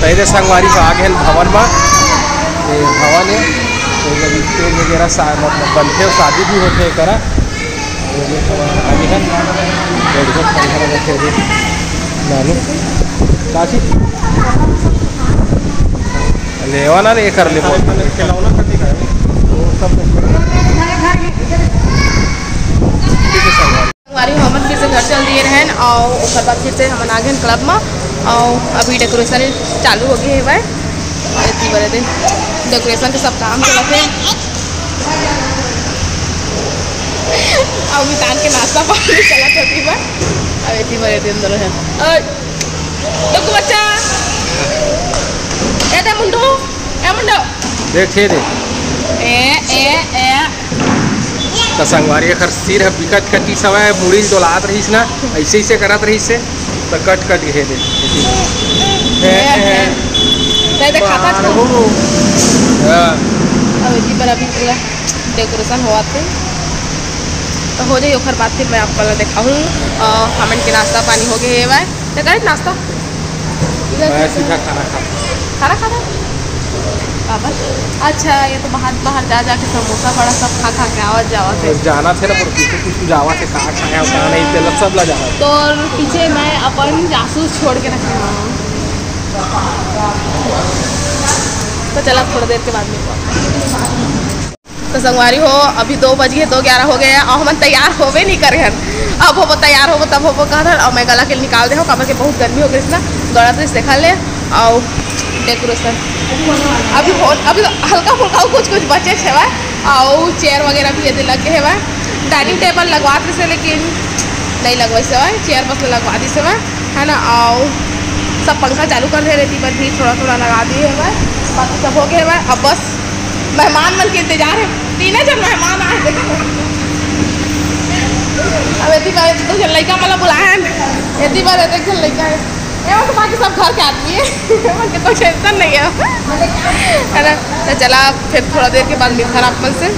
पहले संगवारी को आगे भवन में भवन है तो स्टेज वगैरह मतलब बनते हो शादी भी होते करा आगे है नानू काशी लेवा ना ये कर ले खिलौना कति का संगवारी हम फिर से घर चल दिए रहन और उसके बाद फिर से हम आ गए क्लब में और अभी डेकोरेशन चालू हो गई है भाई इतनी बड़े दिन डेकोरेशन के सब काम चलते हैं। अभी तान के नाश्ता पानी चला करती बार अब इतनी बड़े दिन दोनों है बच्चा मुंडो देखे दे तो संगवारी खर सिर है बिकट कटी समय मुड़ी डोलात रहीस ना ऐसे से करत रहीस से तो कट घे दे पर अभी पूरा डेकोरेशन हुआ थे तो हो जाए ओखर बाद फिर मैं आपको दिखाऊँ हमन के नाश्ता पानी हो गए है तो करे नाश्ता खाना खाना बाबा। अच्छा ये तो बाहर बाहर जा जाके समोसा बड़ा सब खा खा के आवाज जावा थे जाना थे ना पर पीछे कुछ जावा थे कहाँ खाया कहाँ नहीं तेल सब ला जाना तो पीछे मैं अपन जासूस छोड़ के रखा हूँ तो चला थोड़ी देर के बाद में तो संगवारी हो अभी 2 बज गए 2:11 हो गए और हम तैयार होवे नहीं करे हन अब हो तैयार हो तब हो कहा और मैं गला के निकाल दे हो कमर के बहुत गर्मी हो गई ना गला तो देखा ले और डेकोरेशन अभी हल्का फुल्का कुछ बचे है और चेयर वगैरह भी यदि लगे है डाइनिंग टेबल लगवा से लेकिन नहीं लगवा से चेयर बस लगवा दी से है ना और सब पंखा चालू कर दे रही पर भी थोड़ा थोड़ा लगा दिए है बाकी सब हो गए है अब बस मेहमान मन के इंतजार है 3 जन मेहमान आए देखो अब इतनी बार 2 जन लड़का मतलब बुलाए इतनी बार 1 जन लड़का है तो बाकी सब घर के आदमी है तो टेंशन नहीं है ना तो चला फिर थोड़ा देर के बाद मिलकर आप मन से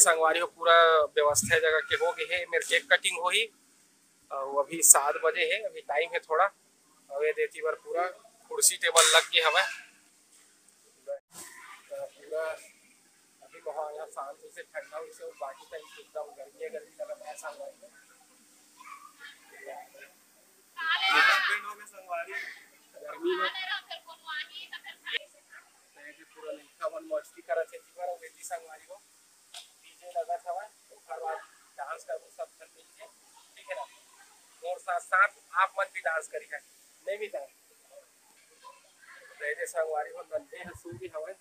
संगवारी हो पूरा व्यवस्था जगह के हो गए है। मेरे केक कटिंग हो ही और अभी 7 बजे है, अभी टाइम है थोड़ा। अवे देती बार पूरा कुर्सी टेबल लग गए हवे पूरा। अभी वहाँ यहाँ शांति से ठंडा हुई से बाकी टाइम एकदम गर्मी लगा है संगवारी में। गर्मी में पूरा लड़का मन मस्ती करत है जीवन और बेटी संगवारी को डीजे लगा था ओकर बाद डांस कर सब कर लीजिए, ठीक है ना। और साथ साथ आप मन भी डांस करी है नहीं भी था रेजे संगवारी हो नंदे हसू भी हवे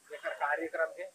जेकर कार्यक्रम है।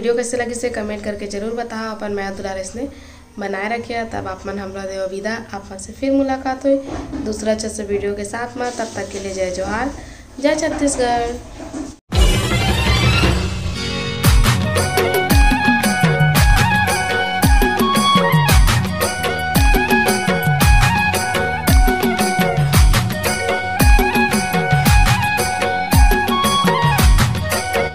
वीडियो कैसे लगी से कमेंट करके जरूर बताओ। अपन मैं दुलार इसने बनाए रखे। तब आप मन हमरा देव विदा, आप मन से फिर मुलाकात हुई दूसरा अच्छे से वीडियो के साथ में। तब तक के लिए जय जोहार, जय छत्तीसगढ़।